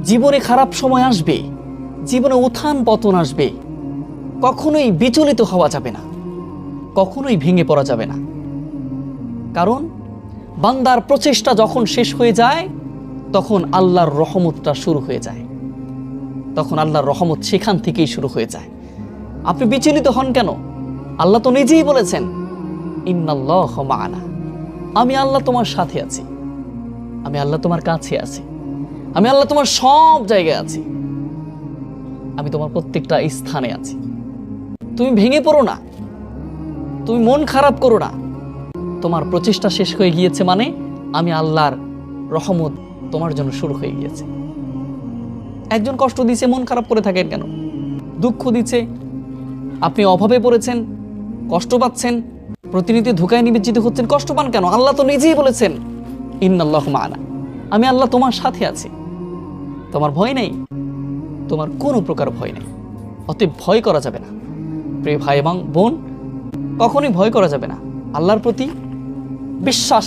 জীবনে খারাপ সময় আসবে, জীবনে উত্থান পতন আসবে, কখনোই বিচলিত হওয়া যাবে না, কখনোই ভেঙে পড়া যাবে না। কারণ বান্দার প্রচেষ্টা যখন শেষ হয়ে যায় তখন আল্লাহর রহমতটা শুরু হয়ে যায়, তখন আল্লাহর রহমত সেখান থেকেই শুরু হয়ে যায়। আপনি বিচলিত হন কেন? আল্লাহ তো নিজেই বলেছেন, ইন্নাল্লাহা মা'ানা, আমি আল্লাহ তোমার সাথে আছি, আমি আল্লাহ তোমার কাছে আছি, আমি আল্লাহ তোমার সব জায়গায় আছি, আমি তোমার প্রত্যেকটা স্থানে আছি। তুমি ভেঙে পড়ো না, তুমি মন খারাপ করো না। তোমার প্রচেষ্টা শেষ হয়ে গিয়েছে মানে আমি আল্লাহর রহমত তোমার জন্য শুরু হয়ে গিয়েছে। একজন কষ্ট দিচ্ছে, মন খারাপ করে থাকেন কেন? দুঃখ দিচ্ছে, আপনি অভাবে পড়েছেন, কষ্ট পাচ্ছেন, প্রতিনিয়ত ধোঁকায় নিমজ্জিত হচ্ছেন, কষ্ট পান কেন? আল্লাহ তো নিজেই বলেছেন, ইন্নাল্লাহা মা'ানা, আমি আল্লাহ তোমার সাথে আছি, তোমার ভয় নেই, তোমার কোনো প্রকার ভয় নেই। অতএব ভয় করা যাবে না প্রিয় ভাই এবং বোন, কখনোই ভয় করা যাবে না। আল্লাহর প্রতি বিশ্বাস